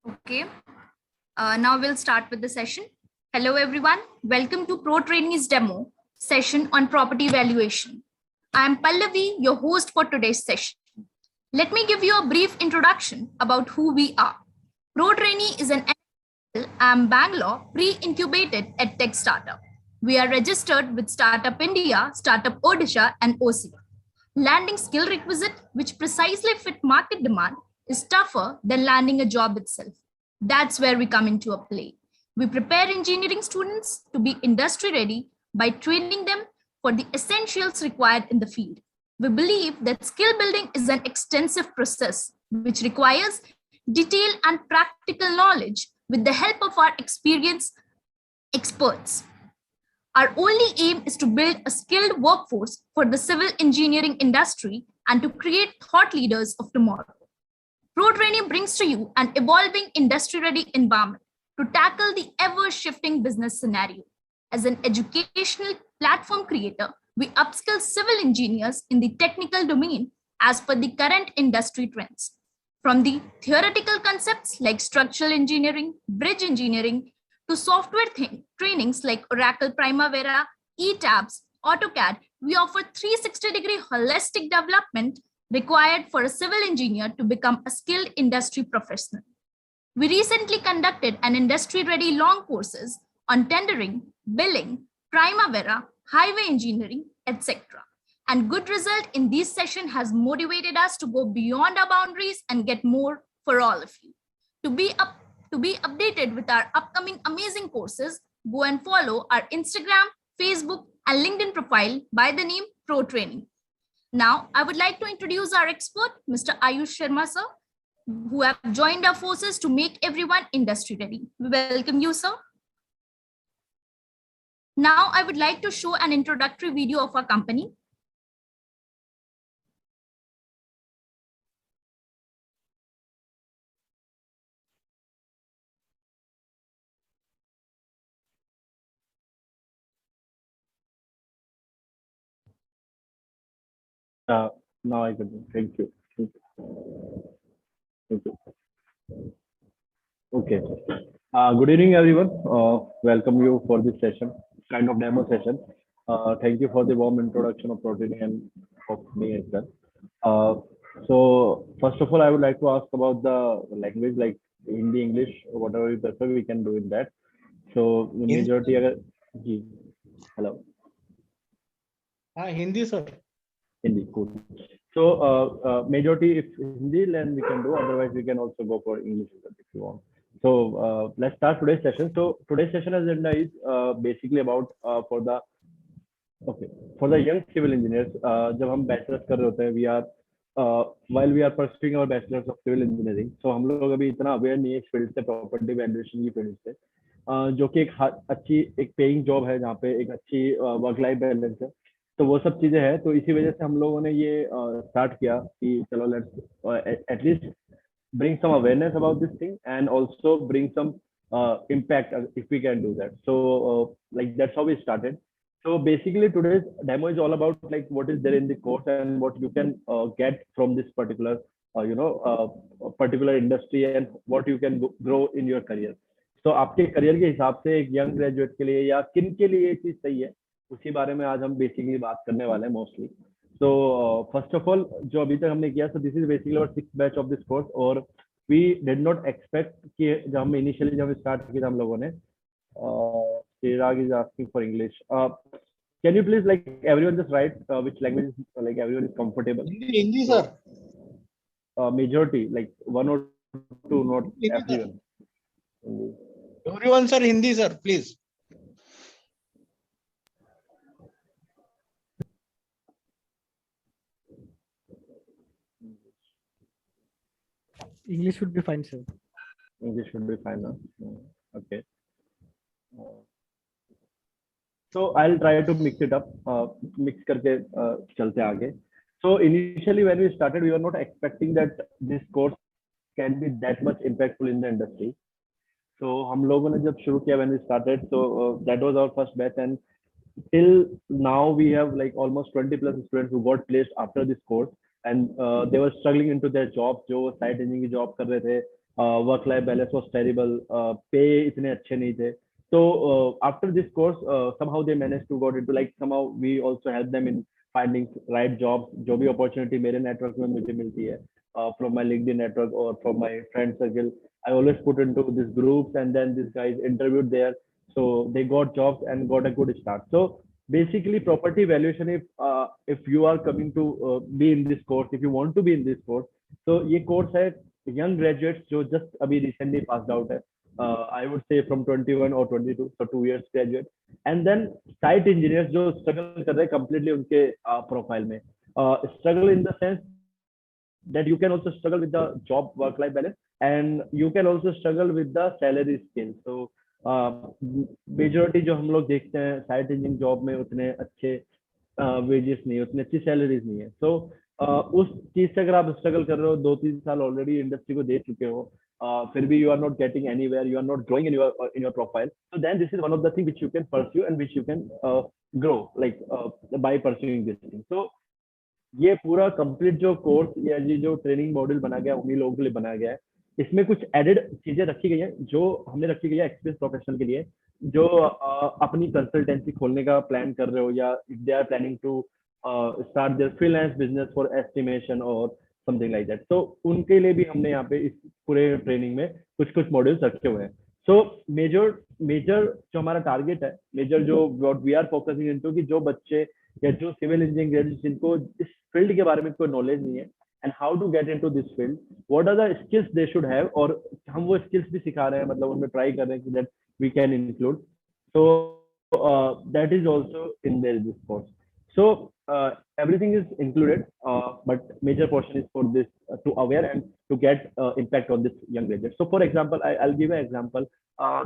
Okay, now we'll start with the session. Hello everyone, welcome to Protrainy's demo session on property valuation. I am Pallavi, your host for today's session. Let me give you a brief introduction about who we are. Protrainy is an Bangalore pre-incubated edtech startup. We are registered with Startup India, Startup Odisha, and OC. Landing skill requisite which precisely fit market demand is tougher than landing a job itself. That's where we come into a play. We prepare engineering students to be industry ready by training them for the essentials required in the field. We believe that skill building is an extensive process which requires detailed and practical knowledge with the help of our experienced experts. Our only aim is to build a skilled workforce for the civil engineering industry and to create thought leaders of tomorrow. Protrainy brings to you an evolving industry-ready environment to tackle the ever-shifting business scenario. As an educational platform creator, we upskill civil engineers in the technical domain as per the current industry trends. From the theoretical concepts like structural engineering, bridge engineering, to software trainings like Oracle Primavera, ETABS, AutoCAD, we offer 360-degree holistic development required for a civil engineer to become a skilled industry professional. We recently conducted an industry-ready long courses on tendering, billing, Primavera, highway engineering, etc. And good result in this session has motivated us to go beyond our boundaries and get more for all of you. To be updated with our upcoming amazing courses, go and follow our Instagram, Facebook, and LinkedIn profile by the name Protrainy. Now, I would like to introduce our expert, Mr. Ayush Sharma, sir, who have joined our forces to make everyone industry ready. We welcome you, sir. Now, I would like to show an introductory video of our company. Now I can. Thank you. Thank you. Okay. Good evening, everyone. Welcome you for this session, kind of demo session. Thank you for the warm introduction of Protrainy and of me as well. So first of all, I would like to ask about the language, like Hindi, English, whatever you prefer, we can do in that. So the majority, hello. Hindi, sir. Hindi, cool. So majority if Hindi, then we can do. Otherwise, we can also go for English if you want. So let's start today's session. So today's session agenda is basically about for the young civil engineers. जब हम bachelor's कर रहे होते हैं, we are while we are pursuing our bachelor's of civil engineering. So हम लोग अभी इतना aware नहीं है इस field से, property valuation की field से, जो कि एक paying job है, जहाँ पे एक अच्छी work life balance है. तो वो सब चीजें हैं. तो इसी वजह से हम लोगों ने ये स्टार्ट किया कि चलो let's at least bring some awareness about this thing and also bring some impact if we can do that. So like that's how we started. So basically today's demo is all about like what is there in the course and what you can get from this particular particular industry and what you can grow in your career. So आपके career के हिसाब से एक young graduate के लिए या किन के लिए ये चीज सही है, उसी बारे में आज हम बेसिकली बात करने वाले हैं mostly. So first of all, जो अभी तक हमने किया, so this is basically our 6th batch of this course, और we did not expect कि जब हम initially जब start किया हम लोगों ने, Chirag is asking for English. Can you please like everyone just write which language like everyone is comfortable? Hindi, sir. Majority like 1 or 2, not everyone. Everyone, sir, Hindi, sir, please. English should be fine, sir. English should be fine, no? Okay. So I'll try to mix it up, mix करके चलते आगे. So initially when we started, we were not expecting that this course can be that much impactful in the industry. So हम लोगों ने जब शुरू किया when we started, so that was our first batch, and till now we have like almost 20 plus students who got placed after this course, and they were struggling into their jobs. जो site engineering की job कर रहे थे, work life balance was terrible, पे इतने अच्छे नहीं थे. So after this course, somehow they managed to got into, like, somehow we also help them in finding right jobs. जो भी opportunity मेरे network में मुझे मिलती है, from my LinkedIn network or from my friend circle, I always put into these groups, and then these guys interviewed there, so they got jobs and got a good start. So basically, property valuation, if you are coming to be in this course, if you want to be in this course, so ये course है young graduates जो just अभी recently passed out है. I would say from 21 or 22, so 2 years graduate, and then site engineers जो struggle कर रहे हैं completely उनके profile में. Struggle in the sense that you can also struggle with the job work life balance, and you can also struggle with the salary scale. So majority जो हम लोग देखते हैं site engineering job में उतने अच्छे wages नहीं है, उतनी अच्छी salaries नहीं है. So उस चीज से अगर आप स्ट्रगल कर रहे हो, 2-3 साल ऑलरेडी इंडस्ट्री को दे चुके हो, फिर भी you are not getting anywhere, you are not growing in your profile, so then this is one of the things which you can pursue and which you can grow, like by pursuing this thing. So ये पूरा complete जो course या ये जो training module बना गया उन्हीं लोगों के लिए बनाया गया है. इसमें कुछ एडेड चीजें रखी गई हैं जो हमने रखी गई है एक्सपीरियंस प्रोफेशनल के लिए, जो अपनी कंसल्टेंसी खोलने का प्लान कर रहे हो, या if they are planning to start their freelance business for estimation और समथिंग लाइक दैट. तो उनके लिए भी हमने यहाँ पे इस पूरे ट्रेनिंग में कुछ कुछ मॉड्यूल्स रखे हुए हैं. सो मेजर जो हमारा टारगेट है, मेजर जो what we are focusing into, कि जो बच्चे या जो सिविल इंजीनियरिंग ग्रेजुएट जिनको इस फील्ड के बारे में कोई नॉलेज नहीं है, and how to get into this field, what are the skills they should have, और हम वो स्किल्स भी सिखा रहे हैं, मतलब उनमें ट्राई कर रहे हैं कि that we can include. So that is also in there this course. So everything is included, but major portion is for this to aware and to get impact on this young graduate. So for example, I'll give an example.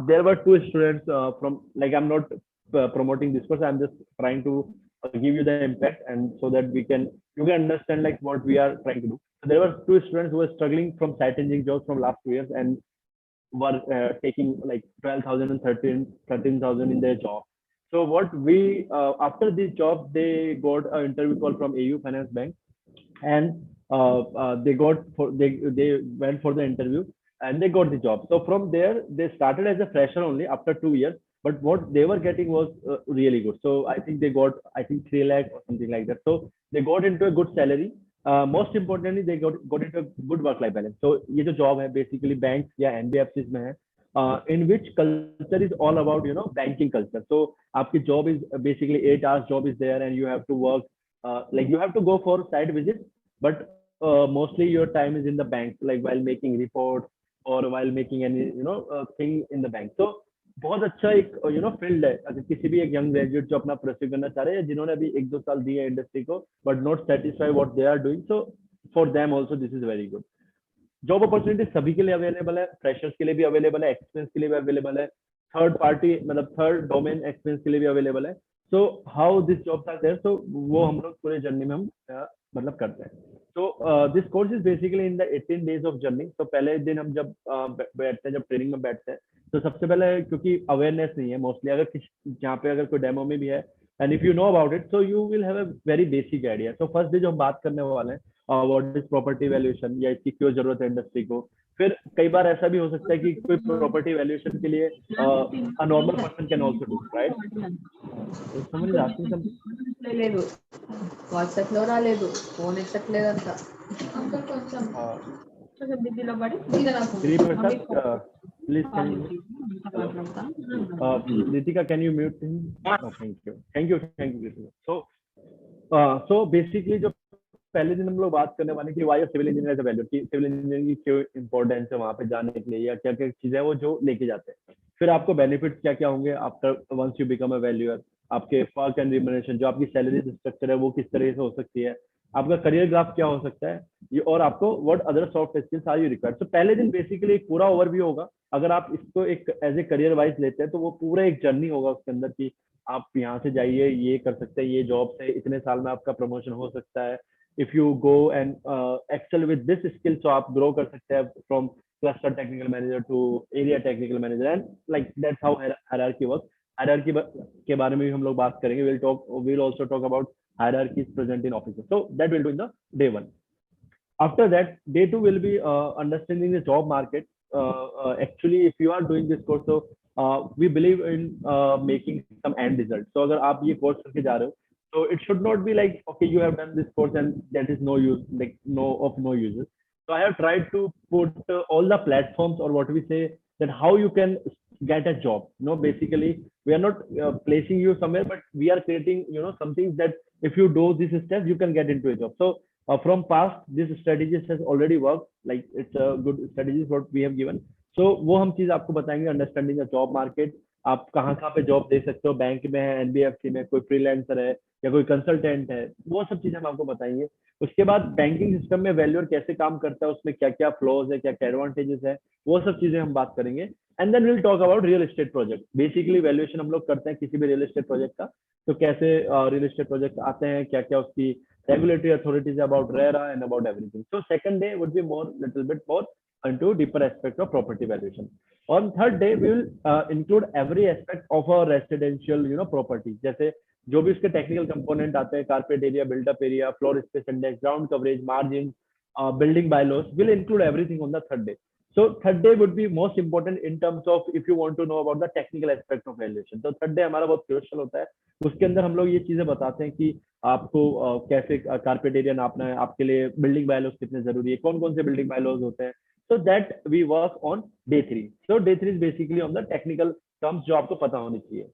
There were 2 students from, like, I'm not promoting this course, I'm just trying to give you the impact, and so that you can understand like what we are trying to do. So there were 2 students who were struggling from site engineering jobs from last 2 years, and were taking like 12,000 and 13,000 in their job. So what we after this job, they got an interview call from AU Finance Bank, and they went for the interview and they got the job. So from there they started as a fresher only after 2 years, but what they were getting was really good. So I think they got 3 lakh or something like that. So they got into a good salary. Most importantly, they got into a good work life balance. So ये जो job है basically banks या NBFCs में है, in which culture is all about, banking culture. So आपकी job is basically 8 hours job is there, and you have to work, like you have to go for site visits, but mostly your time is in the bank, like while making reports or while making any thing in the bank. So बहुत अच्छा एक field है. अगर किसी भी एक young graduate जो अपना परस्यू करना चाह रहे हैं, जिन्होंने अभी 1-2 साल दिए इंडस्ट्री को but not satisfy what they are doing, so for them also this is very good. Job opportunity सभी के लिए अवेलेबल है, फ्रेशर्स के लिए भी अवेलेबल है, एक्सपीरियंस के लिए भी अवेलेबल है, थर्ड पार्टी मतलब थर्ड डोमेन एक्सपीरियंस के लिए भी अवेलेबल है. So how this jobs are there, so वो हम लोग पूरे जर्नी में हम मतलब करते हैं. तो this course is basically in the 18 days of journey. तो पहले दिन हम जब बैठते हैं, जब ट्रेनिंग में बैठते हैं, तो सबसे पहले क्योंकि अवेयरनेस नहीं है मोस्टली, अगर जहाँ पे अगर कोई डेमो में भी है, and if you know about it, so you will have a very basic idea. तो फर्स्ट डे जो हम बात करने वाले हैं, व्हाट इज प्रॉपर्टी वैल्यूएशन, या इसकी क्यों जरूरत है इंडस्ट्री को. फिर कई बार ऐसा भी हो सकता है कि कोई प्रॉपर्टी वैल्यूएशन के लिए a normal person can also do, right? समझ आती है समझ లేదు వాట్సాప్ లో రాలేదు, ఫోన్ ఎత్తట్లేదంట. అంకల్ కొంచెం కొంచెం బిజీలో పడి please can you Ritika, can you mute him? Oh, thank you Ritika. So basically जो पहले दिन हम लोग बात करने वाले कि why civil engineer as a value, कि सिविल इंजीनियरिंग की क्यों इंपॉर्टेंस है वहां पे जाने के लिए, या क्या क्या चीजें हैं वो जो लेके जाते हैं. फिर आपको बेनिफिट्स क्या क्या होंगे after once you become a valuer, आपके वर्क एंड रिम्यूनरेशन, जो आपकी सैलरी स्ट्रक्चर है वो किस तरह से हो सकती है, आपका करियर ग्राफ क्या हो सकता है, ये, और आपको what other soft skills are you required. तो पहले दिन बेसिकली एक पूरा ओवरव्यू होगा. अगर आप इसको एक एज ए करियर वाइज लेते हैं, तो वो पूरा एक जर्नी होगा उसके अंदर कि आप यहाँ से जाइए, ये कर सकते हैं, ये जॉब से इतने साल में आपका प्रमोशन हो सकता है. If you go and excel with this skill, तो आप ग्रो कर सकते हैं from cluster technical manager to area technical manager, and like that's how hierarchy works. Hierarchy के बारे में भी हम लोग बात करेंगे. we'll also talk about hierarchies present in offices. So that we'll do in the day 1. After that, day 2 will be understanding the job market. actually if you are doing this course, so we believe in making some end result. So अगर आप ये course करके जा रहे हो, so it should not be like, okay, you have done this course and that is no use, like no uses. So I have tried to put all the platforms, or what we say, that how you can get a job. Basically we are not placing you somewhere, but we are creating, something that if you do these steps, you can get into a job. So from past, this strategies has already worked. Like it's a good strategies what we have given. So वो हम चीज आपको बताएंगे, understanding the job market, आप कहाँ कहाँ पे job दे सकते हो, बैंक में है, एनबीएफसी में, कोई फ्रीलांसर है या कोई कंसल्टेंट है, वो सब चीजें हम आपको बताएंगे। उसके बाद बैंकिंग सिस्टम में वैल्यूअर कैसे काम करता है, उसमें क्या क्या फ्लॉज है, क्या क्या एडवांटेजेस है, वो सब चीजें हम बात करेंगे। And then will talk about real estate project. Basically valuation हम लोग करते हैं किसी भी रियल एस्टेट प्रोजेक्ट का, तो कैसे रियल एस्टेट प्रोजेक्ट आते हैं, क्या क्या उसकी regulatory authorities about RERA and about everything. So second day would be little bit more into deeper aspect of property valuation. On third day we will include every aspect of a residential property, जैसे जो भी उसके technical component आते हैं, carpet area, build up area, floor space index, ground coverage, margin, building bylaws, will include everything on the third day. So third day would be most important in terms of if you want to know about the technical aspect of valuation. तो third day हमारा बहुत crucial होता है। उसके अंदर हम लोग ये चीजें बताते हैं कि आपको कैसे कारपेट एरिया नापना है, आपके लिए बिल्डिंग बायलॉज कितने जरूरी है, कौन कौन से बिल्डिंग बायलॉज होते हैं। So that we work on day 3. So day 3 is basically on the technical terms जो आपको पता होनी चाहिए।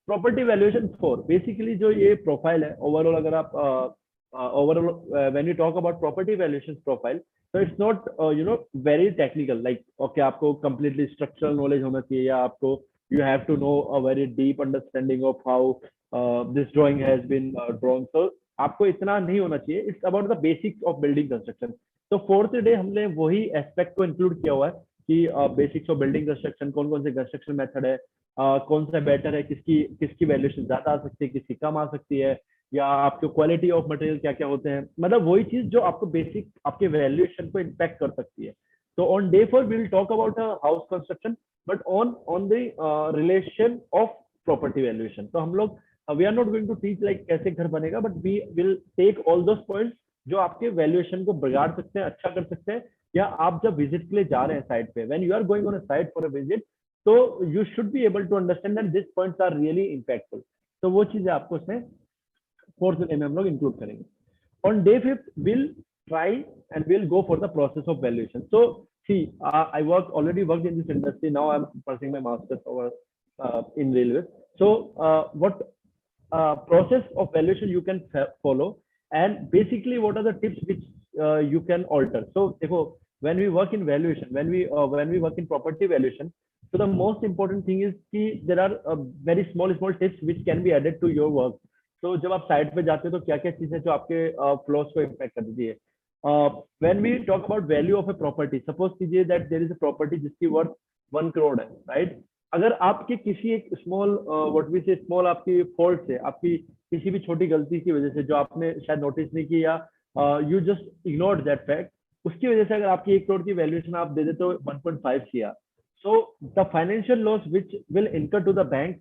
प्रॉपर्टी वैल्यूएशन 4, बेसिकली जो ये प्रोफाइल है ओवरऑल, अगर आप overall when you talk about property valuation profile, so it's not very technical, like okay आपको completely structural knowledge होना चाहिए, या आपको you have to know a very deep understanding of how this drawing has been drawn. So आपको इतना नहीं होना चाहिए. It's about the basics of building construction. So fourth day हमने वही aspect को include किया हुआ है कि basics of building construction, कौन कौन से construction method है, कौन सा बेटर है, किसकी वैल्यूएशन ज्यादा आ सकती है, किसकी कम आ सकती है, या आपके क्वालिटी ऑफ मटेरियल क्या क्या होते हैं, मतलब वही चीज जो आपको बेसिक आपके वैल्यूएशन को इम्पैक्ट कर सकती है। तो on day 4 we will talk about house construction, but on the relation of property valuation. तो हम लोग we are not going to teach like कैसे घर बनेगा, but we will take all those points जो आपके वैल्यूएशन को बिगाड़ सकते हैं, अच्छा कर सकते हैं, या आप जब विजिट के लिए जा रहे हैं साइट पे, when you are going on a site for a visit, तो you should be able to understand that this points are really impactful. तो वो चीजें आपको उसमें फोर्थ डे में हम लोग इंक्लूड करेंगे। On day 5 will try and will go for the process of valuation. So see I work already work in this industry, now I am pursuing my masters over in railway. So what process of valuation you can follow, and basically what are the tips which you can alter. So देखो, when we work in valuation, when we work in property valuation, so the most important thing is कि there are very small tips which can be added to your work. So जब आप site पे जाते हो तो क्या क्या चीजें जो आपके फ्लोस को इम्पैक्ट कर देती है। when we talk about value of a property, suppose कीजिए that there is a property जिसकी worth 1 crore है, right? अगर आपके किसी एक स्मॉल व्हाट वी से स्मॉल आपकी फॉल्ट से, आपकी किसी भी छोटी गलती की वजह से जो आपने शायद नोटिस नहीं की, या you just ignored that fact, उसकी वजह से अगर आपकी 1 करोड़ की वैल्यूएशन आप दे देते हो 1.5 CR, so the financial loss which will incur to the bank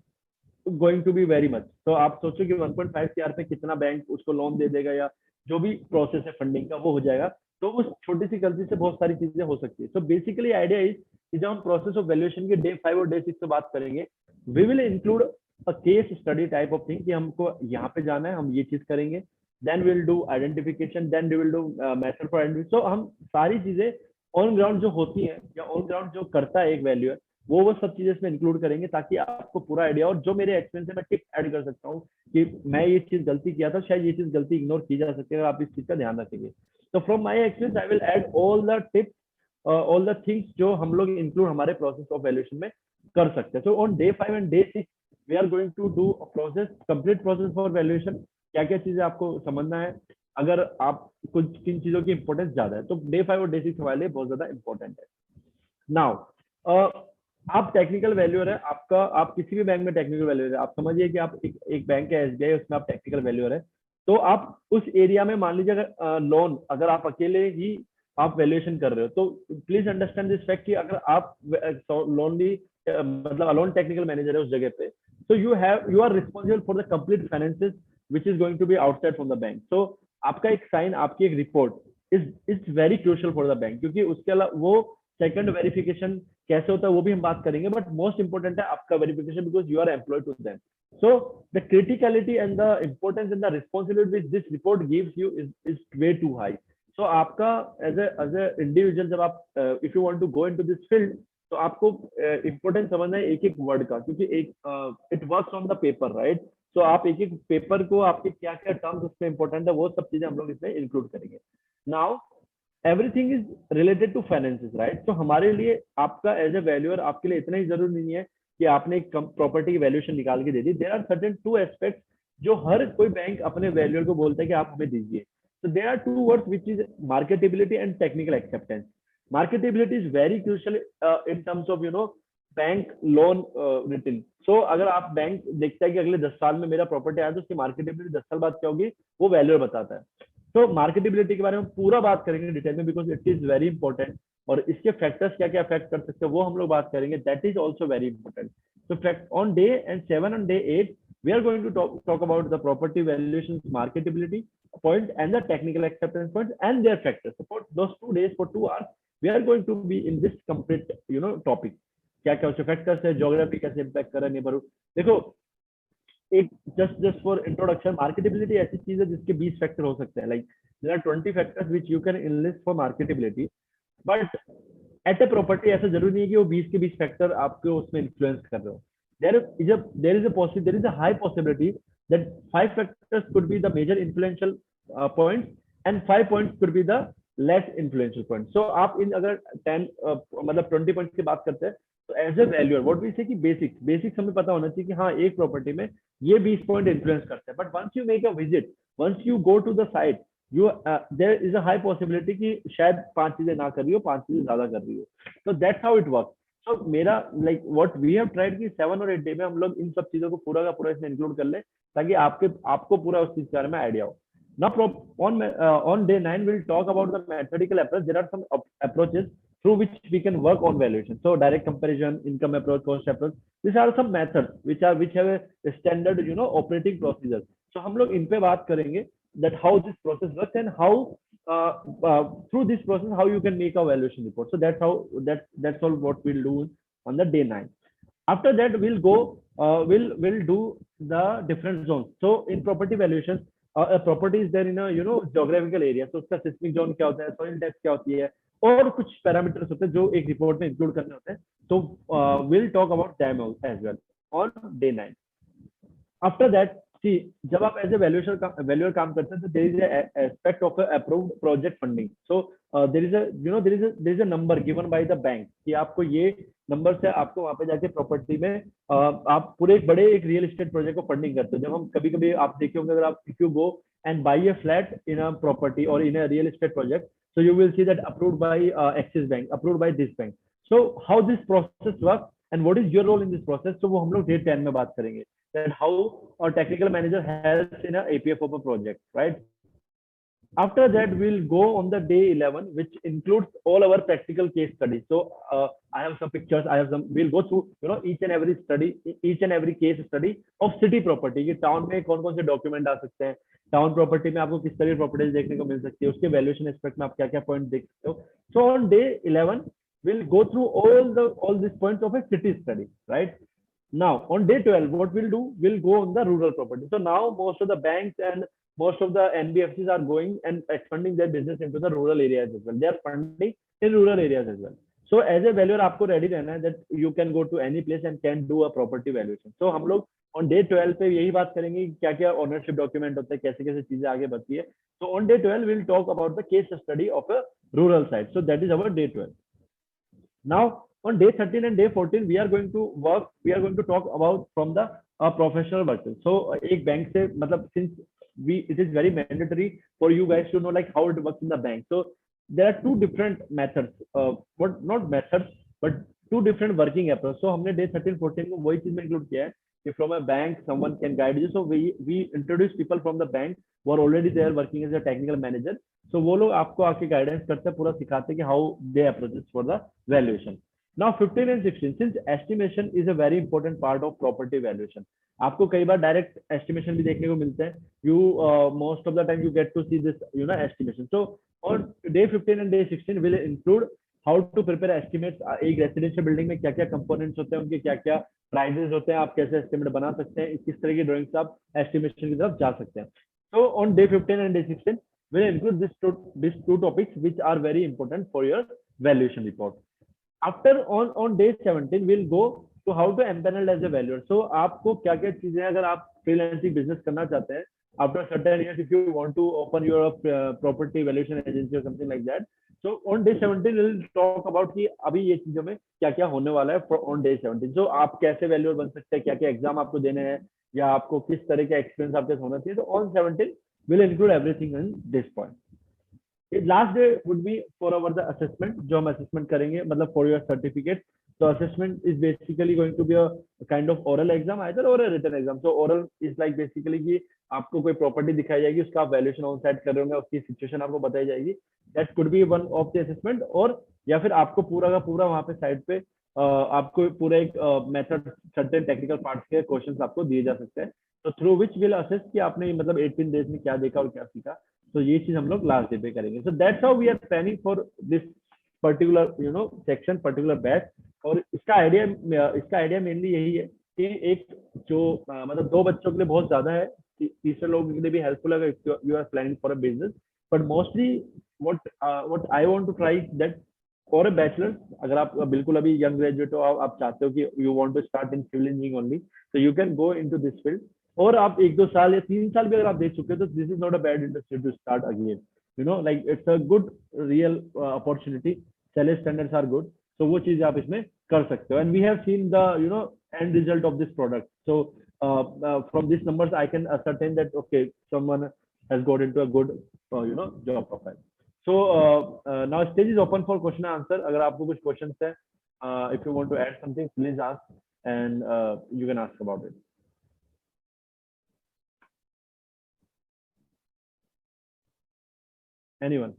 going to be very much. तो आप सोचो कि 1.5 CR पे कितना बैंक उसको लोन दे देगा, या जो भी प्रोसेस है फंडिंग का वो हो जाएगा। तो उस छोटी सी गलती से बहुत सारी चीजें हो सकती है। सो बेसिकली आइडिया इज कि जब हम प्रोसेस ऑफ वैल्यूएशन के डे 5 और डे 6 से बात करेंगे, we will include a case study type of thing कि हमको यहाँ पे जाना है, हम ये चीज करेंगे, then we will do identification, then we will do method for identification. So हम सारी चीजें ऑन ग्राउंड जो होती हैं, या ऑन ग्राउंड जो करता है एक वैल्यूअर, वो सब चीजें इसमें इंक्लूड करेंगे, ताकि आपको पूरा आइडिया, और जो मेरे एक्सपीरियंस है मैं टिप ऐड कर सकता हूँ कि मैं ये चीज गलती किया था, शायद ये चीज गलती इग्नोर की जा सकती है अगर आप इस चीज का ध्यान रखेंगे। तो from my experience I will add all the tips, all the things जो हम लोग इंक्लूड हमारे प्रोसेस ऑफ वैल्यूएशन में कर सकते हैं। So on day 5 and day 6 we are going to do a process, complete process for valuation. क्या क्या चीजें आपको समझना है, अगर आप कुछ किन चीजों की इंपॉर्टेंस ज्यादा है, तो डे 5 और डे 6 हमारे लिए बहुत ज्यादा इंपॉर्टेंट है। नाउ आप टेक्निकल वैल्यूअर है, आपका आप किसी भी बैंक में टेक्निकल वैल्यूअर है, आप समझिए कि आप एक बैंक है SBI, उसमें आप टेक्निकल वैल्यूअर है। तो आप उस एरिया में मान लीजिए अगर लोन, अगर आप अकेले ही आप वैल्यूएशन कर रहे हो, तो प्लीज अंडरस्टैंड दिस फैक्ट कि अगर आप लोन भी मतलब अलोन टेक्निकल मैनेजर है उस जगह पे, तो you are responsible for the complete finances which is going to be outside from the bank. So आपका एक साइन, आपकी एक report is very crucial for the bank, क्योंकि उसके अलावा वो सेकंड वेरिफिकेशन कैसे होता है वो भी हम बात करेंगे, बट मोस्ट इंपॉर्टेंट है आपका verification because you are employed to them. So the criticality and the importance and the responsibility which this report gives you is way too high. So आपका as a individual जब आप if you want to go into this field तो आपको important समझना है एक एक word का, क्योंकि एक it works on the paper, right. So आप एक एक पेपर को आपके क्या क्या टर्म्स उसमें इंपॉर्टेंट है वो सब चीजें हम लोग इसमें इंक्लूड करेंगे. Now everything is related to finances, right. तो हमारे लिए आपका एज ए वैल्यूअर आपके लिए इतना ही जरूरी नहीं है कि आपने एक प्रॉपर्टी की वैल्यूएशन निकाल के दे दी. There are certain two aspects जो हर कोई बैंक अपने वैल्यूअर को बोलता है कि आप हमें दीजिए. So there are two words which is marketability and technical acceptance. Marketability is very crucial in terms of bank loan return. So अगर आप बैंक देखता है कि अगले 10 साल में मेरा प्रॉपर्टी आया तो उसकी मार्केटेबिलिटी 10 साल बाद क्या होगी वो वैल्यूअर बताता है. तो मार्केटेबिलिटी के बारे में पूरा बात करेंगे डिटेल में because it is very important, और इसके फैक्टर्स क्या क्या अफेक्ट कर सकते हैं वो हम लोग बात करेंगे. That is also very important. So on day 7 and day 8, we are going to talk about the property valuations marketability point and the technical acceptance points and their factors. So for those 2 days, for 2 hours, we are going to be in this complete, topic. क्या क्या उसके factors है, geography कैसे impact कर रहा है neighbourhood. देखो एक जस्ट फॉर इंट्रोडक्शन, मार्केटेबिलिटी ऐसी चीज है जिसके 20 फैक्टर हो सकते हैं. Like there are 20 factors which you can enlist for marketability, but at a property ऐसा जरूरी नहीं है कि वो 20 के 20 फैक्टर आपको उसमें इन्फ्लुएंस कर रहे हो. there is a high possibility that 5 factors could be the major influential points and 5 points could be the less influential points. So आप इन अगर 10 मतलब 20 points की बात करते हैं तो as a valuer what we say कि बेसिक्स हमें पता होना चाहिए कि हाँ एक प्रॉपर्टी में ये 20 पॉइंट इन्फ्लुएंस करते हैं. But once you make a visit, once you go to the site, you there is a high possibility कि शायद 5 चीजें ना कर रही हो, 5 चीजें ज्यादा कर रही हो. So that's how it works. So मेरा like what we have tried कि 7 और 8 डे में हम लोग इन सब चीजों को पूरा का पूरा इसमें इंक्लूड कर ले ताकि आपको पूरा उस चीज के बारे में आइडिया हो. Now on day 9 we'll talk about the methodical approach. There are some approaches through which we can work on valuation. So direct comparison, income approach, cost approach. These are some methods which have a standard operating procedure. So हम लोग इन पे बात करेंगे that how this process works and how through this process how you can make a valuation report. So that's all what we'll do on the day 9. After that we'll go we'll do the different zones. So in property valuations, a property is there in a geographical area. So उसका seismic zone क्या होता है, soil depth क्या होती है, और कुछ parameters होते हैं जो एक रिपोर्ट में इंक्लूड करने होते हैं. So we'll talk about them as well on day 9. After that, जब आप एज ए वैल्यूअर काम करते हैं तो there is aspect of approved project funding. So there is a number given by the bank कि आपको ये नंबर से आपको वहां पे जाके प्रॉपर्टी में आप पूरे एक रियल एस्टेट प्रोजेक्ट को फंडिंग करते हो. जब हम कभी आप देखे होंगे, अगर आप if you go and buy a flat in a property or in a real estate project, so you will see that approved by Axis bank, approved by this bank. So how this process work and what is your role in this process? So वो हम लोग day 10 में बात करेंगे that how a technical manager helps in a APF of a project, right? After that we'll go on the day 11, which includes all our practical case studies. So I have some pictures, we'll go through each and every case study of city property कि town में कौन कौन से document आ सकते हैं, town property में आपको किस तरह की प्रॉपर्टीज देखने को मिल सकती है, उसके वैल्यूएशन एस्पेक्ट में आप क्या क्या पॉइंट देख सकते हो. So on day 11 we'll go through all these points of a city study, right? Now on day 12 what we'll do, we'll go on the rural property. So now most of the banks and most of the NBFCs are going and expanding their business into the rural areas as well. They are funding in rural areas as well. So as a valuer आपको ready रहना है that you can go to any place and can do a property valuation. So हम लोग on day 12 पे यही बात करेंगे क्या क्या ownership document होता है, कैसे कैसे चीजें आगे बढ़ती है. So on day 12 we'll talk about the case study of a rural side. So that is our day 12. Now on day 13 and day 14 we are going to talk about from the professional version. So एक bank से मतलब since it is very mandatory for you guys to know like how it works in the bank. So there are two different methods, not methods but two different working approaches. So हमने day 13 14 को वही चीज में include किया है कि from a bank someone can guide you. So we introduce people from the bank who are already there working as a technical manager. So वो लोग आपको आके गाइडेंस करते हैं, पूरा सिखाते हैं कि how they approach for the valuation. Now 15 and 16, since estimation is a very important part of property valuation, आपको कई बार डायरेक्ट एस्टिमेशन भी देखने को मिलते हैं. You most of the time you get to see this estimation. So on day 15 and day 16 will include how to prepare estimates, एक residential building में क्या क्या कंपोनेंट्स होते हैं, उनके क्या क्या प्राइजेस होते हैं, आप कैसे एस्टिमेट बना सकते हैं, किस तरह की ड्राइंग से आप एस्टिमेशन की तरफ जा सकते हैं. So on day 15 and day 16, we'll include these two topics which are very important for your valuation report. After on day 17, we'll go to how to empanel as a valuer. So आपको क्या क्या चीजें, अगर आप freelancing business करना चाहते हैं, after certain years, if you want to open your property valuation agency or something like that, so on day 17 we'll talk about कि अभी ये चीजों में क्या क्या होने वाला है on day 17. So आप कैसे valuer बन सकते हैं, क्या क्या एग्जाम आपको देने हैं, या आपको किस तरह का एक्सपीरियंस आपके होना चाहिए. तो on 17 we'll include everything in this point. Last day would be for our the assessment, जो हम असेसमेंट करेंगे, मतलब फॉर योर सर्टिफिकेट. तो assessment is basically going to be a kind of oral exam either or written exam. So oral is like basically कि आपको कोई property दिखाई जाएगी, उसका आप वैल्यूएशन ऑन साइट कर रहे होंगे, उसकी सिचुएशन आपको बताई जाएगी. That could be one of the assessment. और या फिर आपको पूरा का पूरा वहां पे साइट पे आपको पूरा एक मेथड, सर्टेन टेक्निकल पार्ट्स के क्वेश्चंस आपको दिए जा सकते हैं. तो थ्रू विच विल असेस कि आपने मतलब 18 डेज में क्या देखा और क्या सीखा. तो ये चीज हम लोग लास्ट डे पे करेंगे. So that's how we are planning for this particular section, particular batch. और इसका आइडिया मेनली यही है कि एक जो मतलब 2 बच्चों के लिए बहुत ज्यादा है, तीसरे लोगों के लिए भी हेल्पफुल है अगर you are planning for a business. But mostly what I want to try that for a bachelor, अगर आप बिल्कुल अभी यंग ग्रेजुएट हो, आप चाहते हो कि you want to start in civil engineering only, तो you can go into this field. और आप 1-2 साल या 3 साल भी अगर आप दे चुके हो, तो this is not a bad industry to start again. Like it's a good real opportunity. Salary standards are good. तो वो चीज आप इसमें कर सकते हो. And we have seen the end result of this product. So from this numbers I can ascertain that okay, someone has got into a good job profile. So now stage is open for question and answer. अगर आपको कुछ questions है, if you want to add something, please ask and you can ask about it. Anyone?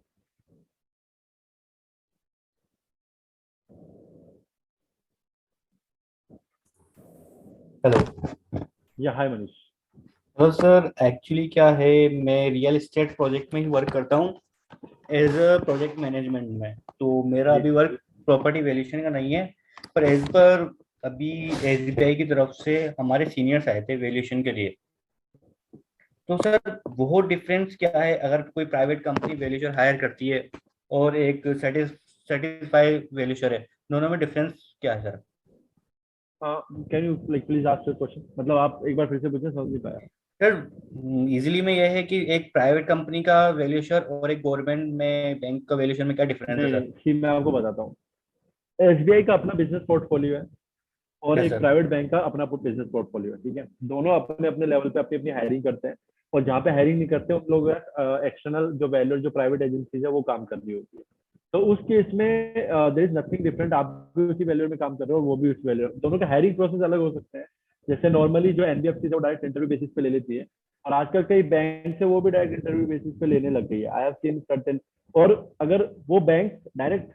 Hello. Yeah, hi Manish. Hello sir, actually क्या है, मैं real estate project में ही work करता हूँ एज अ प्रोजेक्ट मैनेजमेंट में. तो मेरा अभी वर्क प्रॉपर्टी वैल्यूएशन का नहीं है, पर एज पर अभी एसबीआई की तरफ से हमारे सीनियर्स आए थे वैल्यूएशन के लिए. तो सर वो डिफरेंस क्या है अगर कोई प्राइवेट कंपनी वैल्यूएशन हायर करती है और एक सर्टिफाइड वैल्यूएशन है, दोनों में डिफरेंस क्या है sir? Can you like please ask your question? मतलब आप एक बार फिर से पूछें, समझ नहीं पाया. सर इजीली में यह है कि एक प्राइवेट कंपनी का वैल्यूएशन और एक गवर्नमेंट में बैंक का वैल्यूएशन में क्या डिफरेंस है सर? नहीं, मैं आपको बताता हूँ. एसबीआई का अपना बिजनेस पोर्टफोलियो है और Yes, एक sir. प्राइवेट बैंक का अपना बिजनेस पोर्टफोलियो है. ठीक है, दोनों अपने अपने लेवल पे अपनी अपनी हायरिंग करते हैं. और जहाँ पे हायरिंग नहीं करते, उन लोग एक्सटर्नल जो वैल्यूर, जो प्राइवेट एजेंसीज है, वो काम कर रही होती है. तो उस केस में देयर इज नथिंग डिफरेंट. आप भी उसी वैल्यूर में काम कर रहे हो और वो भी उस वैल्यूर. दोनों का हायरिंग प्रोसेस अलग हो सकते हैं. जैसे नॉर्मली जो एनबीएफसी है वो डायरेक्ट इंटरव्यू बेसिस पे ले लेती है, और आजकल कई बैंक से वो भी डायरेक्ट इंटरव्यू बेसिस पे लेने लग गई है. I have seen certain. और अगर वो बैंक डायरेक्ट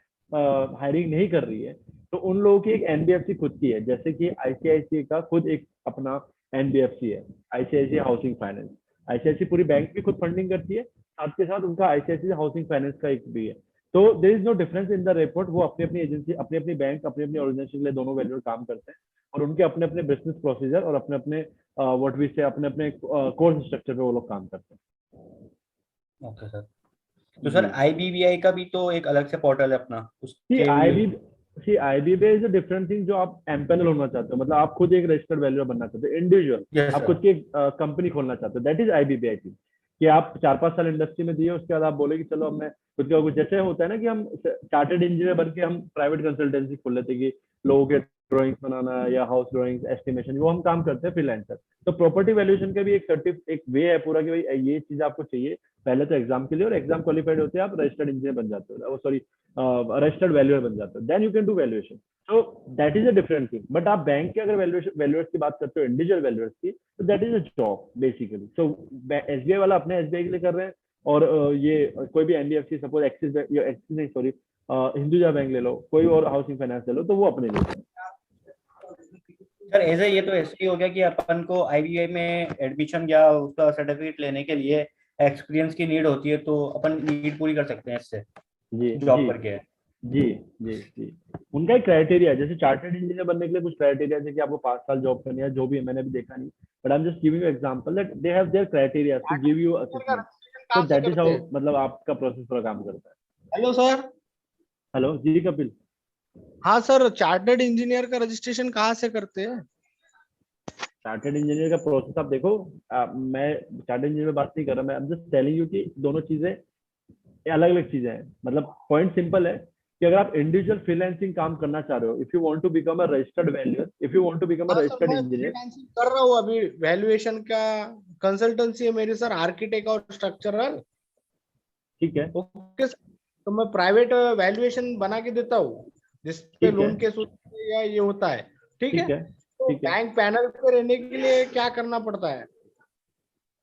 हायरिंग नहीं कर रही है, तो उन लोगों की एक एनबीएफसी खुद की है. जैसे कि आईसीआईसीआई का खुद एक अपना एनबीएफसी है, आईसीआईसीआई हाउसिंग फाइनेंस. आईसीआईसीआई पूरी बैंक भी खुद फंडिंग करती है, साथ के साथ उनका आईसीआईसीआई हाउसिंग फाइनेंस का एक भी है. तो there is no difference in the report. वो अपनी अपनी एजेंसी, अपनी अपनी बैंक, अपनी अपनी ऑर्गेनाइजेशन के लिए दोनों वैल्यूर काम करते हैं, और उनके अपने अपने बिजनेस प्रोसीजर और अपने अपने व्हाट वी से अपने अपने कोर्स स्ट्रक्चर पे वो लोग काम करते हैं. Okay sir. तो सर आईबीबीआई का भी तो एक अलग से पोर्टल है अपना, उसके IBBI is a different thing. जो आप एम्पैनल होना चाहते हो, मतलब आप खुद एक रजिस्टर्ड वैल्यूअर बनना चाहते हो, इंडिविजुअल. Yes, आप sir. खुद की एक कंपनी खोलना चाहते हो, दैट इज आईबीबीआई थी. कि आप 4-5 साल इंडस्ट्री में दिए, उसके बाद आप बोले कि चलो अब मैं खुद का कुछ. जैसे होता है ना कि हम चार्टर्ड इंजीनियर बन के हम प्राइवेट कंसल्टेंसी खोल लेते कि लोगों के ड्राइंग्स बनाना या हाउस ड्राइंग्स, एस्टिमेशन, वो हम काम करते हैं फ्रीलांसर. तो प्रॉपर्टी वैल्यूएशन का भी एक वे है पूरा कि भाई ये चीज आपको चाहिए पहले तो एग्जाम के लिए, और एग्जाम क्वालिफाइड होते हैं आप रजिस्टर्ड इंजीनियर बन जाते हो, सॉरी रजिस्टर्ड वैल्यूअर बन जाते हो, then you can do valuation. So that is a different thing. But आप बैंक के अगर वैल्यूअर्स की बात करते हो, इंडिविजुअल वैल्यूअर्स की, तो that is a job basically. So SBI वाला अपने एसबीआई के लिए कर रहे हैं, और ये कोई भी एनबीएफसी, सपोज एक्सिस नहीं सॉरी हिंदुजा बैंक ले लो, कोई और हाउसिंग फाइनेंस ले लो, तो वो अपने लिए. सर ऐसे ये तो ऐसे ही हो गया कि अपन को आईबीआई में एडमिशन या उसका सर्टिफिकेट लेने के लिए एक्सपीरियंस की नीड होती है, तो अपन नीड पूरी कर सकते हैं इससे जी जॉब जी करके. जी जी जी। उनका एक क्राइटेरिया है, जैसे चार्टर्ड इंजीनियर बनने के लिए कुछ क्राइटेरिया है कि आपको 5 साल जॉब करनी है, जो भी है, मैंने भी देखा नहीं, but I am just giving you example that they have their criteria to give you assessment. तो कहाँ से दैट इज करते हाउ हैं? मतलब आपका प्रोसेस पूरा काम करता है। Hello sir. हेलो जी कपिल। हाँ सर, चार्टर्ड इंजीनियर का रजिस्ट्रेशन कहाँ से करते हैं? चार्टर्ड इंजीनियर का प्रोसेस आप देखो, मैं चार्टर्ड इंजीनियर में बात नहीं कर रहा, मैं जस्ट टेलिंग यू कि दोनों चीजें अलग अलग चीजें हैं। मतलब पॉइंट सिंपल है कि अगर आप इंडिविजुअल फ्रीलांसिंग काम करना चाह रहे हो, if you want to become a registered valuer, if you want to become a हाँ सर, रजिस्टर्ड मैं इंजीनियर। फ्रीलांसिंग कर रहा हूँ अभी, वैल्यूएशन का कंसल्टेंसी है मेरी सर, आर्किटेक्ट और स्ट्रक्चरल। ठीक है ओके सर, तो मैं प्राइवेट वैल्यूएशन बना के देता हूँ जिसपे ठीक है लोन केस होता है या ये होता है। ठीक है, ठीक है तो ठीक है। बैंक पैनल पे रहने के लिए क्या करना पड़ता है?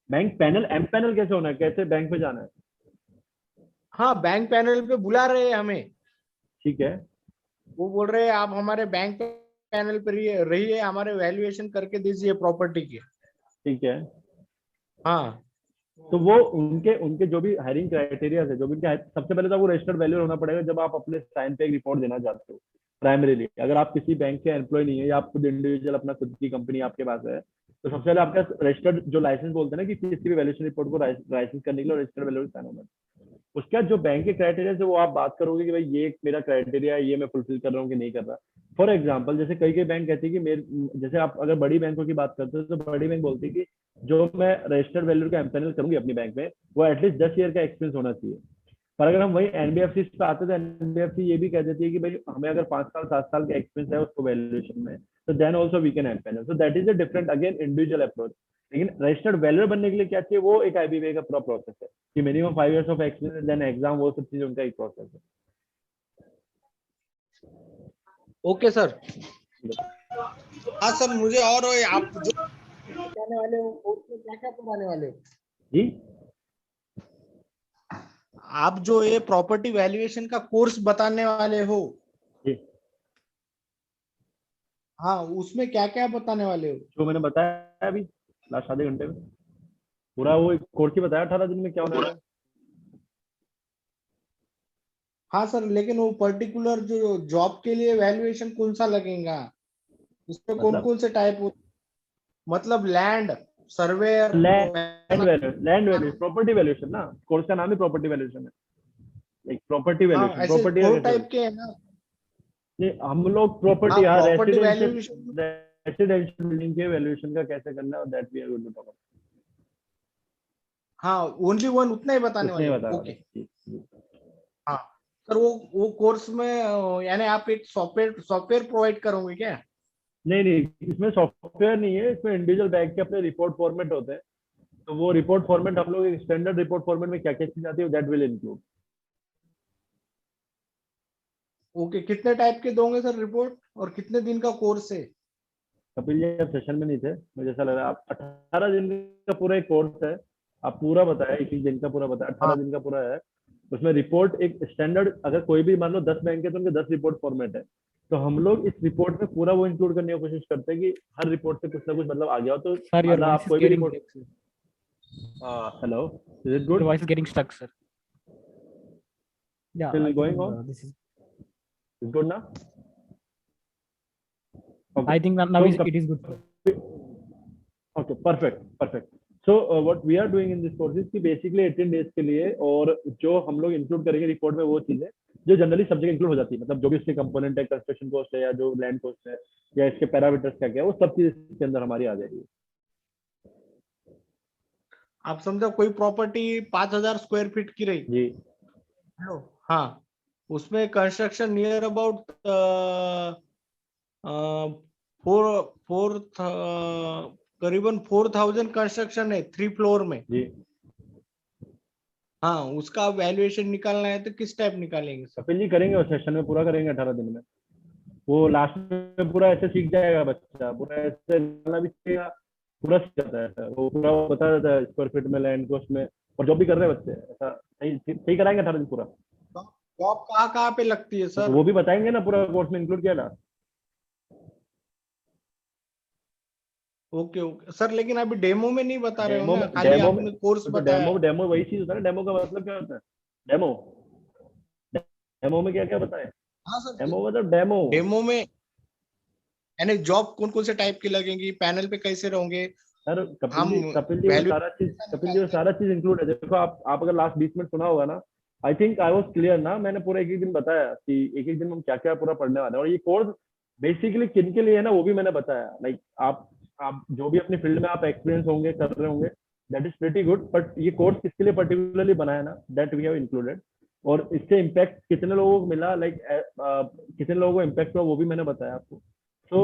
बैंक पैनल, एम पैनल कैसे होना है, कैसे बैंक पे जाना है? हाँ, बैंक पैनल पे बुला रहे हैं हमें। ठीक है वो बोल रहे हैं आप हमारे बैंक पैनल पर रहिए, हमारे वैल्यूएशन करके दीजिए प्रॉपर्टी की। ठीक है। हाँ तो वो उनके उनके जो भी हायरिंग क्राइटेरिया है, जो भी उनके सबसे पहले तो आपको रजिस्टर्ड वैल्यूअर होना पड़ेगा जब आप अपने साइन पे एक रिपोर्ट देना चाहते हो। प्राइमरीली अगर आप किसी बैंक के एम्प्लॉय नहीं है या आप खुद इंडिविजुअल, अपना खुद की कंपनी आपके पास है, तो सबसे पहले आपका रजिस्टर्ड जो लाइसेंस बोलते हैं ना कि किसी भी वैल्यूएशन रिपोर्ट को लाइसेंस करने के लिए रजिस्टर्ड वैल्यूअर साइन होना है। उसके बाद जो बैंक के क्राइटेरिया से वो आप बात करोगे कि भाई ये मेरा क्राइटेरिया है, ये मैं फुलफिल कर रहा हूँ कि नहीं कर रहा। फॉर एग्जाम्पल जैसे कई कई बैंक कहती है कि मेरे, जैसे आप अगर बड़ी बैंकों की बात करते हो तो बड़ी बैंक बोलती है कि जो मैं रजिस्टर्ड वैल्यू का एम्पैनल करूंगी अपनी बैंक में, वो एटलीस्ट 10 ईयर का एक्सपीरियंस होना चाहिए। पर अगर हम वही एनबीएफसी पे आते तो एनबीएफसी ये भी कह देती है कि भाई हमें अगर 5 साल 7 साल का एक्सपीरियंस है उसको वैल्यूएशन में, तो then also we can empanel. So that is a different again individual approach. लेकिन रजिस्टर्ड वैल्यूअर बनने के लिए क्या चाहिए, वो एक आईबीए का पूरा प्रोसेस है कि minimum 5 years of experience, then exam, वो सब चीजें उनका एक प्रोसेस है। Okay sir. हाँ सर, मुझे और आप जो बताने वाले हो कोर्स में क्या क्या पढ़ाने वाले हो? जी आप जो ये प्रॉपर्टी वैल्यूएशन का कोर्स बताने वाले हो, जी, हाँ उसमें क्या क्या बताने वाले हो? जो मैंने बताया अभी लास्ट आधे घंटे में, पूरा वो कोर्स ही बताया 18 दिन में क्या होना है। हाँ सर, लेकिन वो पर्टिकुलर जो जॉब के लिए वैल्यूएशन कौन सा लगेगा, उसमें कौन मतलब कौन से टाइप हो? मतलब land surveyor, land value, property valuation ना, कोर्स का नाम ही प्रॉपर्टी वैल्यूएशन है। एक प्रॉपर्टी हाँ वैल्यूएशन, ऐसे प्रॉपर्टी का दो कैसे? टाइप के हैं ना। नहीं, हम लोग प्रॉपर्टी, हाँ, हाँ, property residential valuation. Residential building के वैल्यूएशन का कैसे करना है, that we are going to talk. हाँ, ओनली वन उतना ही बताने उतने वाले ही हो? बता रहा ओके। था। जी। हाँ सर, वो कोर्स में यानी आप एक सॉफ्टवेयर सॉफ्टवेयर प्रोवाइड करोगे क्या? नहीं नहीं, इसमें सॉफ्टवेयर नहीं है, इसमें इंडिविजुअल बैंक के अपने रिपोर्ट फॉर्मेट होते हैं। तो वो रिपोर्ट फॉर्मेट हम लोग एक स्टैंडर्ड रिपोर्ट फॉर्मेट में क्या क्या चीज आती है दैट विल इंक्लूड। ओके, कितने टाइप के दोगे सर रिपोर्ट, और कितने दिन का कोर्स है? कपिल जी आप सेशन में नहीं थे, मुझे ऐसा लग रहा है। आप 18 दिन का पूरा एक कोर्स है, आप पूरा बताया, एक एक दिन का पूरा बताया, 18 दिन का पूरा है। उसमें रिपोर्ट एक स्टैंडर्ड, अगर कोई भी मान लो 10 बैंक है तो उनके 10 रिपोर्ट फॉर्मेट है। तो हम लोग इस रिपोर्ट में पूरा वो इंक्लूड करने की कोशिश करते हैं कि हर रिपोर्ट से कुछ ना कुछ मतलब आ गया हो। तो Sir, your मतलब voice आप is कोई भी getting report, stuck, sir. Hello, is it Your good, voice is getting stuck, sir. Yeah, still I going think on, this is. Is good ना? I think now So, it is good, sir. okay, perfect, perfect. So what we are doing in this course is कि basically 18 days के लिए, और जो हम लोग include करेंगे report में वो चीजें जो जनरली सब्जेक्ट इंक्लूड हो जाती है, मतलब जो भी उसके कंपोनेंट है, कंस्ट्रक्शन कॉस्ट है या जो लैंड कॉस्ट है या इसके पैरामीटर्स क्या क्या है, वो सब चीज इसके अंदर हमारी आ जाएगी। आप समझो कोई प्रॉपर्टी 5,000 स्क्वायर फीट की रही। जी हेलो। हाँ, उसमें construction near about four four करीबन 4,000 कंस्ट्रक्शन है 3 फ्लोर में। जी, हाँ, उसका वैल्यूएशन निकालना है तो किस टाइप निकालेंगे सर? कपिल जी करेंगे, उस सेशन में पूरा करेंगे 18 दिन में। वो लास्ट में पूरा ऐसे सीख जाएगा बच्चा, पूरा ऐसे करना भी सीखेगा, पूरा सीख जाता है ऐसा, वो पूरा बता देता है स्क्वायर फीट में, लैंड कॉस्ट में, और जो भी कर रहे हैं बच्चे ऐसा सही सही कराएंगे 18 दिन पूरा। जॉब कहाँ कहाँ पे लगती है तो सर? वो भी बताएंगे ना, पूरा कोर्स में इंक्लूड किया ना। ओके ओके सर, लेकिन अभी डेमो में नहीं बता रहे हो डेमो ना, में, खाली आपने कोर्स तो बताया। डेमो वही चीज होता है ना, डेमो का मतलब क्या होता है? डेमो डेमो में क्या क्या बताएं? हाँ सर, डेमो मतलब डेमो। डेमो में यानी जॉब कौन कौन से टाइप की लगेंगी, पैनल पे कैसे रहोगे, सर हम कपिल जी वो वैल्यू सारा चीज इंक्लूड है। देखो आप अगर लास्ट 20 मिनट सुना होगा ना, I think I was clear ना, मैंने पूरा एक एक दिन बताया कि एक एक दिन हम क्या क्या पूरा पढ़ने वाले हैं, और ये कोर्स बेसिकली किन के लिए है ना वो भी मैंने बताया। लाइक आप जो भी अपनी फील्ड में आप एक्सपीरियंस होंगे कर रहे होंगे, that is pretty good, but ये कोर्स किसके लिए पर्टिकुलरली बनाया ना, दैट वी हैव इंक्लूडेड। और इससे इम्पैक्ट कितने लोगों को मिला, लाइक कितने लोगों को इम्पैक्ट हुआ वो भी मैंने बताया आपको। सो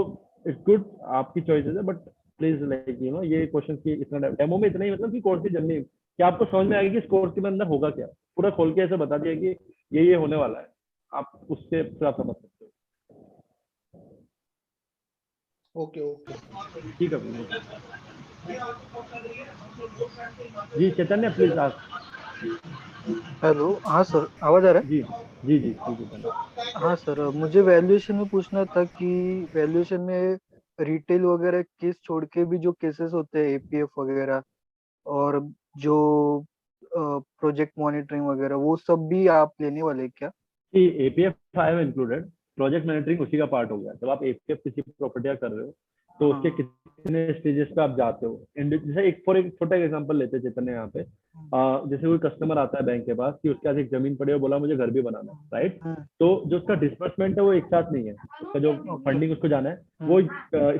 इट्स गुड, आपकी चॉइसेस है, बट प्लीज लाइक ये क्वेश्चन की इतना डेमो में इतना ही, मतलब कि कोर्स की जर्नी क्या आपको समझ में आएगी कि इस कोर्स के अंदर होगा क्या, पूरा खोल के ऐसे बता दिया कि ये होने वाला है, आप उससे आप समझ सकते हो। Okay okay. ठीक है जी, चैतन्य प्लीज आप। हेलो, हाँ सर, आवाज आ रहा जी जी जी जी चैतन्य। है? हाँ सर, मुझे वैल्यूएशन में पूछना था कि वैल्यूएशन में रिटेल वगैरह केस छोड़ के भी जो केसेस होते हैं, एपीएफ वगैरह, और जो प्रोजेक्ट मॉनिटरिंग वगैरह, वो सब भी आप लेने वाले हैं क्या? कि APF I have included, project managering उसी का पार्ट हो गया। जब आप एपीएफ किसी प्रॉपर्टी कर रहे हो तो उसके हाँ। कितने स्टेजेस पे आप जाते हो। जैसे एक छोटा एग्जांपल लेते हैं चैतन्य यहाँ पे, जैसे कोई कस्टमर आता है बैंक के पास कि उसके पास एक जमीन पड़ी है, बोला मुझे घर भी बनाना है, राइट। हम्म, तो जो उसका डिसबर्समेंट है वो एक साथ नहीं है, उसका जो ओके। फंडिंग उसको जाना है वो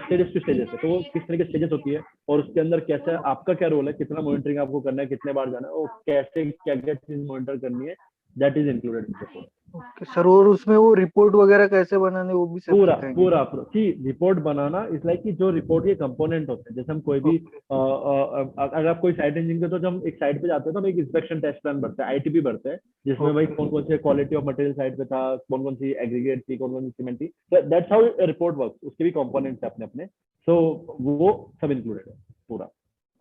स्टेजेस टू स्टेजेस है। तो वो किस तरह की स्टेजेस होती है और उसके अंदर कैसे आपका क्या रोल है, कितना मॉनिटरिंग आपको करना है, कितने बार जाना है और कैसे क्या क्या चीज मॉनिटर करनी है, that is included in. Okay sir, और उसमें वो रिपोर्ट वगैरह कैसे बनाने, वो भी सब पूरा सिखाएंगे पूरा क्या? कि रिपोर्ट बनाना इस लाइक कि जो रिपोर्ट के कंपोनेंट होते हैं, जैसे हम कोई भी ओके। अगर आप कोई साइट इंजीनियरिंग के, तो जब हम एक साइट पे जाते हैं तो हम एक इंस्पेक्शन टेस्ट प्लान भरते हैं, आईटीपी भरते हैं, जिसमें भाई ओके। कौन कौन से क्वालिटी ऑफ मटेरियल साइट पे था, कौन कौन सी एग्रीगेट थी, कौन कौन सी सीमेंट थी, दैट्स हाउ रिपोर्ट वर्क। उसके भी कंपोनेंट्स है अपने अपने, सो वो सब इंक्लूडेड है पूरा।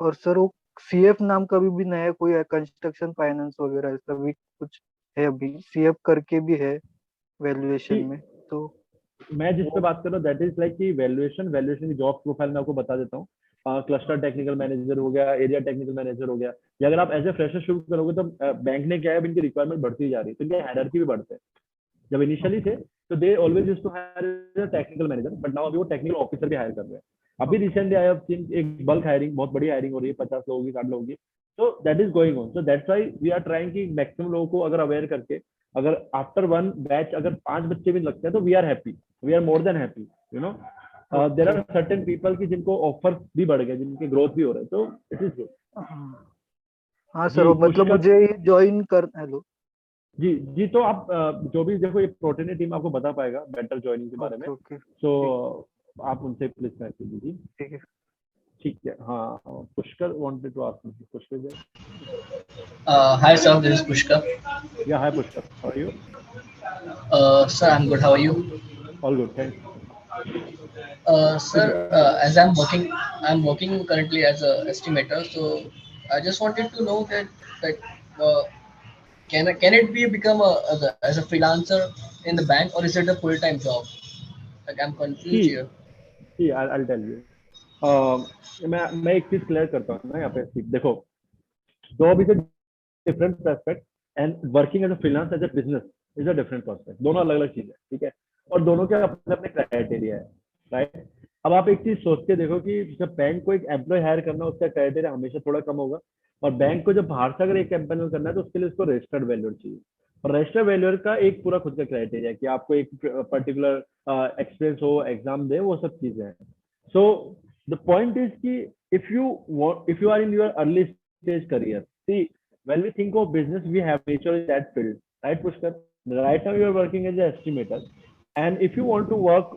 और सर, वो सीएफ नाम का भी नया कोई है, कंस्ट्रक्शन फाइनेंस वगैरह, ऐसा भी कुछ है? अभी सीएफ करके भी है वैल्यूएशन कि में, तो मैं जिस पे वो बात कर रहा हूँ दैट इज लाइक कि वैल्यूएशन की जॉब प्रोफाइल मैं आपको बता देता हूँ। क्लस्टर टेक्निकल मैनेजर हो गया, एरिया टेक्निकल मैनेजर हो गया। या अगर आप एज ए फ्रेशर शुरू करोगे तो बैंक ने क्या है, इनकी रिक्वायरमेंट बढ़ती जा रही है, तो इनके हायरार्की भी बढ़ते हैं। जब इनिशियली थे तो they always used to hire technical manager, but now अभी वो टेक्निकल ऑफिसर भी हायर कर रहे हैं। अभी okay. Recently I have seen एक बल्क हायरिंग, बहुत बड़ी हायरिंग हो रही है, 50 लोगों की, 60 लोगों की। तो that is going on, so that's why we are trying कि मैक्सिमम लोगों को अगर अवेयर करके, अगर आफ्टर वन बैच अगर 5 बच्चे भी लगते हैं तो we are happy, we are more than happy, you know. There okay. Are certain people की जिनको ऑफर भी बढ़ गए, जिनके ग्रोथ भी हो रहे हैं, तो इट इज गुड। हाँ। हाँ सर, जी वो मतलब पुष्कर। मुझे ज्वाइन कर, हेलो। जी जी, तो आप जो भी देखो, ये प्रोटीन टीम आपको बता पाएगा बेटर ज्वाइनिंग के बारे में। ओके ओके, सो ठीक। आप उनसे प्लीज कनेक्ट कीजिए। ठीक है। ठीक है, हाँ Pushkar wanted to ask Pushkar ji. Hi, sir. This is Pushkar. Yeah hi Pushkar, how are you? Sir, I'm good. How are you? All good, thanks. Sir, as I'm working currently as a estimator. So I just wanted to know that uh, can it be become as a freelancer in the bank, or is it a full time job? Like I'm confused see here. See I tell you. मैं एक चीज clear करता हूँ ना यहाँ पे। देखो, job is a different perspect and working as a freelance as a business is a different perspect. दोनों अलग अलग चीज है, ठीक है। और दोनों के अपने अपने क्राइटेरिया है, राइट। अब आप एक चीज सोच के देखो कि जब बैंक को एक एम्प्लॉय हायर करना, उसका क्राइटेरिया हमेशा थोड़ा कम होगा। और बैंक को जब बाहर से अगर एक एम्प्लॉय करना है तो उसके लिए उसको रजिस्टर्ड वैल्यूअर चाहिए। और रजिस्टर्ड वैल्यूअर का एक पूरा खुद का क्राइटेरिया है कि आपको एक पर्टिकुलर एक्सपीरियंस हो, एग्जाम दे, वो सब चीजें हैं। सो द पॉइंट इज कि if you are in your early stage career, see, when we think of business, we have nature in that field, right, Pushkar? Right now you are working as an estimator, and if you want to work,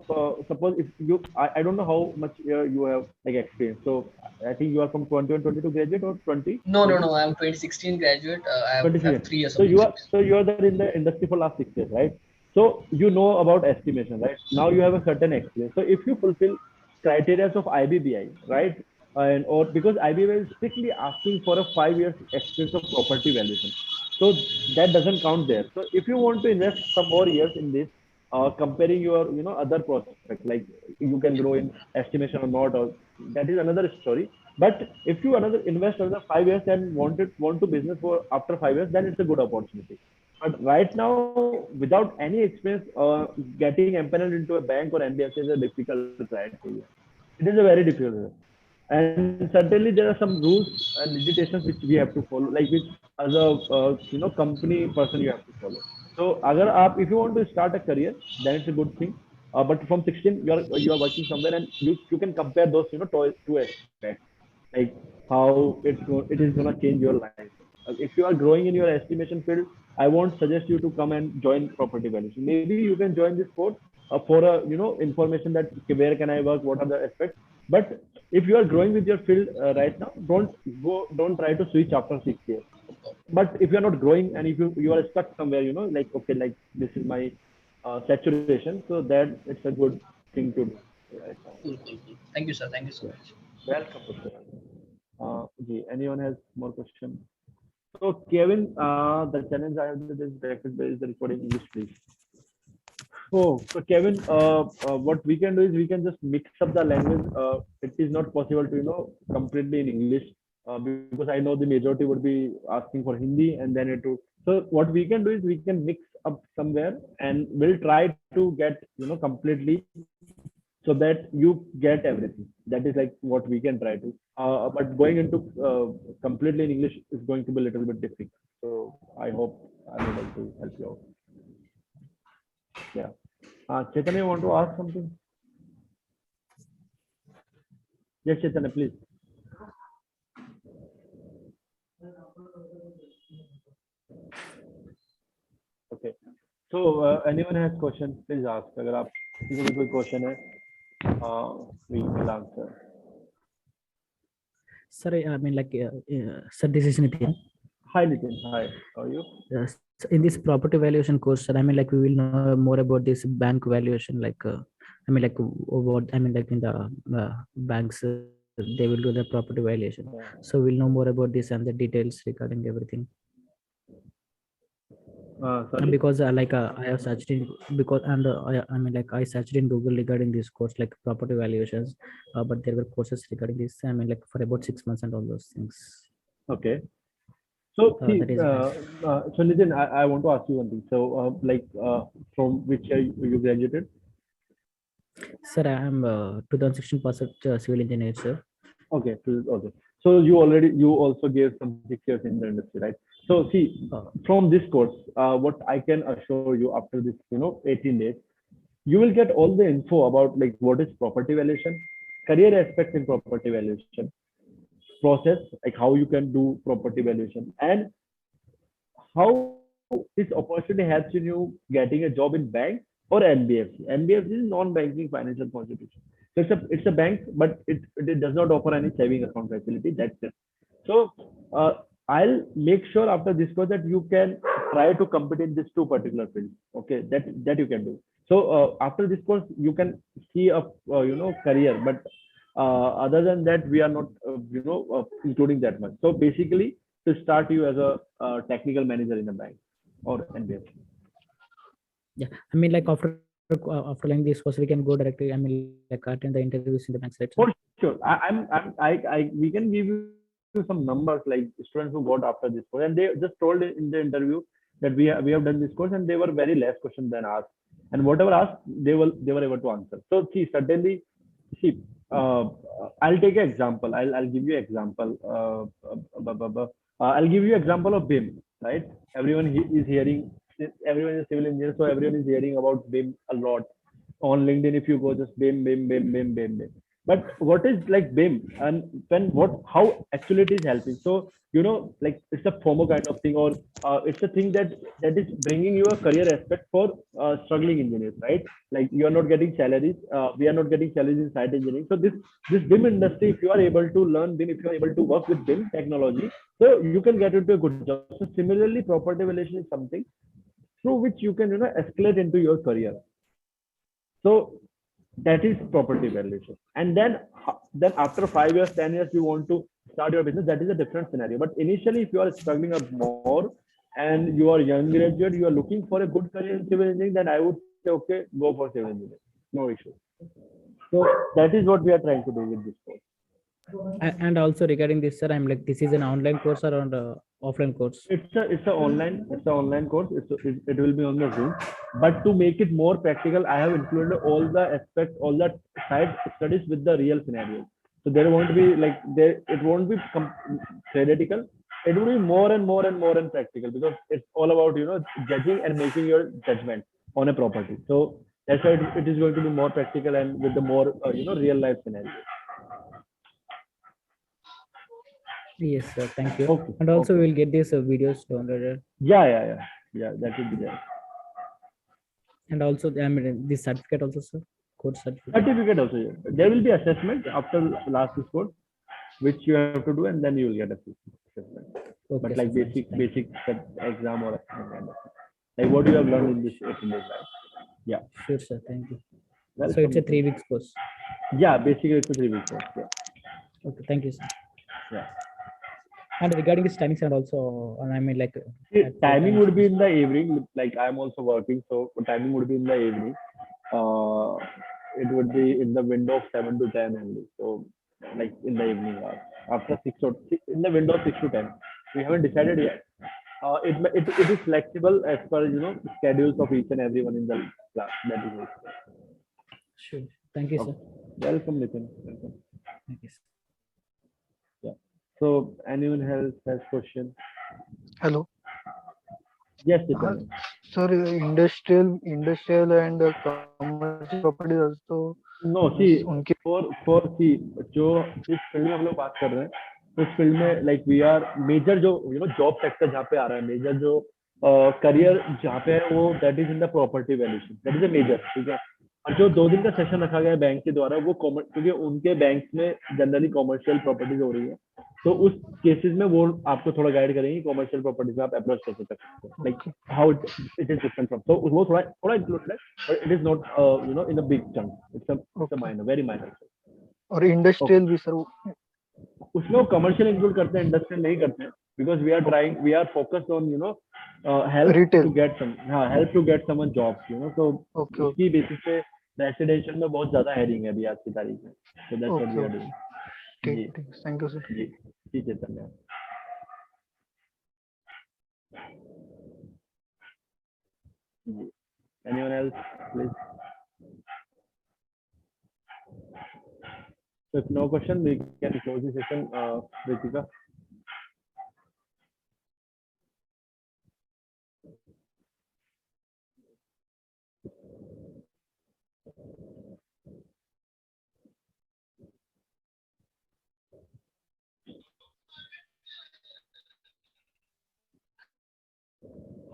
suppose if you, I don't know how much you have like experience. So I think you are from 21-22 graduate or 20 No, no, maybe no. I'm 2016 graduate. I have 26. 3 years So of experience. you are there in the industry for last 6 years, right? So you know about estimation, right? Now you have a certain experience. So if you fulfill criteria of IBBI, right? And or because IBBI is strictly asking for a 5 years experience of property valuation, so that doesn't count there. So if you want to invest some more years in this, comparing your other prospect, like you can grow in estimation or not, or that is another story. But if you another invest another 5 years and want to business for after 5 years, then it's a good opportunity. But right now, without any experience, getting empaneled into a bank or NBFC is a difficult criteria. It is a very difficult. And certainly there are some rules and limitations which we have to follow, like which as a company person you have to follow. So agar if you want to start a career, then it's a good thing. But from 16 you are working somewhere, and you can compare those two aspects, like how it is going to change your life. If you are growing in your estimation field, I won't suggest you to come and join property valuation. Maybe you can join this course for a information that okay, where can I work, what are the aspects. But if you are growing with your field right now, don't try to switch after 6 years. But if you are not growing and if you are stuck somewhere, like okay, like this is my saturation, so that it's a good thing to do right now. Cool, cool, cool. Thank you, sir. Thank you so much. Welcome, Pushkar. Anyone has more questions? So Kevin, the challenge I have with this bracket is the recording English, please. So Kevin, what we can do is we can just mix up the language. It is not possible to completely in English because I know the majority would be asking for Hindi and then it would. So what we can do is we can mix up somewhere and we'll try to get completely so that you get everything. That is like what we can try to. But going into completely in English is going to be a little bit difficult. So I hope I'm able to help you out. Yeah. Chaitanya, you want to ask something? Yes, Chaitanya, please. Okay. So anyone has questions, please ask. अगर आप किसी को कोई question है, we will answer. Sorry, I mean sir, this is Nitin. Hi Nitin, hi. How are you? Yes. In this property valuation course, sir, I mean we will know more about this bank valuation. What I mean in the banks, they will do the property valuation. Yeah. So we'll know more about this and the details regarding everything. Sorry? Because I have searched in I searched in Google regarding this course like property valuations, but there were courses regarding this. I mean for about 6 months and all those things. Okay. So That is so Nitin, I want to ask you one thing. So from which year you graduated? Sir, I am 2016 passed civil engineer, sir. Okay. Okay. So you also gave some 6 years in the industry, right? So see, from this course, what I can assure you after this, 18 days, you will get all the info about like what is property valuation, career aspects in property valuation, process, like how you can do property valuation, and how this opportunity helps in you getting a job in bank or NBFC. NBFC is non-banking financial institution. So it's a bank, but it does not offer any saving account facility. That's it. So I'll make sure after this course that you can try to compete in these two particular fields. Okay, that you can do. So after this course, you can see a career, but other than that, we are not including that much. So basically, to start you as a technical manager in a bank or NBFC. Yeah, I mean after learning this course, we can go directly. I mean attend the interviews in the banks, right? For sure, we can give you some numbers like students who got after this course, and they just told in the interview that we have done this course, and they were very less questions than asked, and whatever asked they were able to answer. So see, certainly, see, I'll take an example. I'll give you an example. I'll give you an example of BIM. Right? Everyone is hearing. Everyone is civil engineer, so everyone is hearing about BIM a lot on LinkedIn. If you go just BIM. But what is like BIM and how actually it is helping? So like it's a FOMO kind of thing, or it's a thing that is bringing you a career aspect for struggling engineers, right? Like you are not getting salaries. We are not getting salaries in site engineering. So this BIM industry, if you are able to learn BIM, if you are able to work with BIM technology, so you can get into a good job. So similarly, property valuation is something through which you can escalate into your career. So that is property valuation. And then after 5 years, 10 years, you want to start your business. That is a different scenario. But initially, if you are struggling up more and you are young graduate, you are looking for a good career in civil engineering, then I would say, okay, go for civil engineering. No issue. So that is what we are trying to do with this course. And also regarding this, sir, I'm like, this is an online course or on the offline course? It's a online course. It will be on the Zoom. But to make it more practical, I have included all the aspects, all the side studies with the real scenarios. So there won't be like there. It won't be theoretical. It will be more and more and more and practical, because it's all about judging and making your judgment on a property. So that's why it is going to be more practical and with the more real life scenarios. Yes, sir. Thank you. Okay. And also Okay. we'll get these videos downloaded. Yeah. That will be there. And also, I mean, this certificate also, sir. Course certificate. Certificate also. Yeah. There will be assessment after last course, which you have to do, and then you will get assessment. Okay, But like sir, basic exam or kind of like what you have learned in this 18 days, right? Yeah. sure, sir. Thank you. Welcome. So it's a 3 weeks course. Yeah, basically it's a 3 week course. Yeah. Okay, thank you, sir. Yeah. And regarding this timings and also, I mean, like timing would be in the evening. Like I'm also working, so timing would be in the evening. It would be in the window of 7 to 10 only. So like in the evening hours, after 6 or 6, in the window of 6 to 10. We haven't decided yet. It is flexible as per schedules of each and everyone in the class. That is it. Sure. Thank you, sir. Welcome, Nitin. Welcome. Thank you, sir. Yeah. So anyone else has question? Hello. Yes, Nitin. Sir, industrial and commercial properties also. No, see, for see, जो इस field में हम लोग बात कर रहे हैं, उस फील्ड में like we are major जो job sector जहाँ पे आ रहा है, major जो career जहाँ पे है वो that is in the property valuation, that is a major, ठीक है. और जो 2 दिन का सेशन रखा गया है बैंक के द्वारा, वो क्योंकि उनके बैंक में जनरली कॉमर्शियल प्रॉपर्टीज हो रही है, तो उस केसेस में वो आपको थोड़ा गाइड करेंगे कॉमर्शियल प्रॉपर्टीज में आप अप्रोच कैसे कर सकते हैं, like how it is different from. तो वो थोड़ा इंक्लूडेड है, but it is not in a big chunk. It's a minor, very minor. और इंडस्ट्रियल भी सर उसमें वो कमर्शियल इंक्लूड करते हैं, इंडस्ट्रियल नहीं करते हैं, because we are focused on help to get someone jobs, so उसकी बेसिस पे रेसिडेंशियल में बहुत ज्यादा हेडिंग है अभी आज की तारीख में. So that's what we are doing. ठीक, थैंक यू सर. जी, ठीक है, धन्यवाद. Anyone else, please? So if no question, we can close the session. Ritika.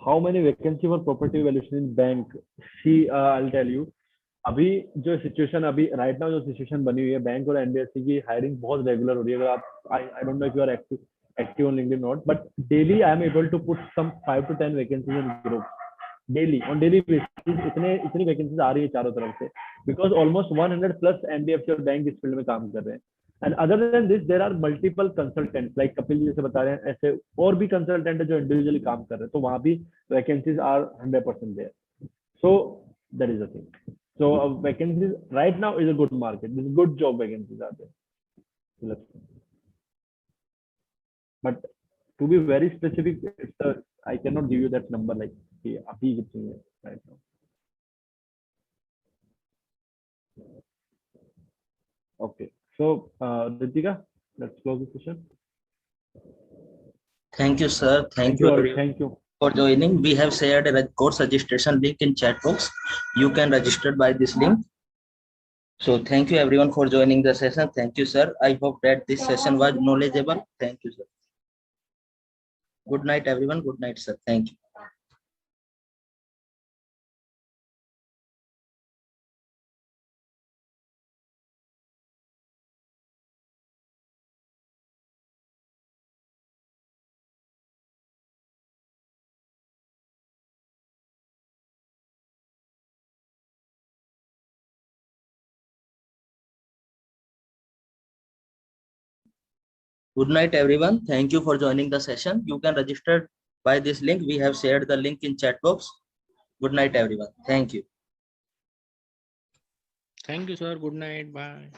How many vacancy for property valuation in bank? See, I'll tell you. अभी जो situation अभी right now जो situation बनी हुई है, बैंक और एनबीएफसी की hiring बहुत रेगुलर हो रही है. अगर आप I don't know if you are active on LinkedIn not, but daily I am able to put some 5 to 10 vacancies in group. Daily on daily basis इतनी वैकेंसीज आ रही है चारों तरफ से, बिकॉज ऑलमोस्ट 100+ एनबीएफसी और बैंक इस field में काम कर रहे हैं. And other than this there are multiple consultants, like Kapil ji जैसे बता रहे हैं, ऐसे और भी कंसल्टेंट है जो इंडिविजुअली काम कर रहे हैं, तो वहां भी vacancies are 100% there. So that is the thing. So vacancies right now is a good market. This is good job vacancies are there. But to be very specific, I cannot give you that number like abhi kitni hai right now. Okay. So Ritika, let's close the session. Thank you, sir. Thank you. Thank you for joining. We have shared a course registration link in chat box. You can register by this link. So thank you everyone for joining the session. Thank you, sir. I hope that this session was knowledgeable. Thank you, sir. Good night, everyone. Good night, sir. Thank you. Good night, everyone. Thank you for joining the session. You can register by this link. We have shared the link in chat box. Good night, everyone. Thank you. Thank you, sir. Good night. Bye.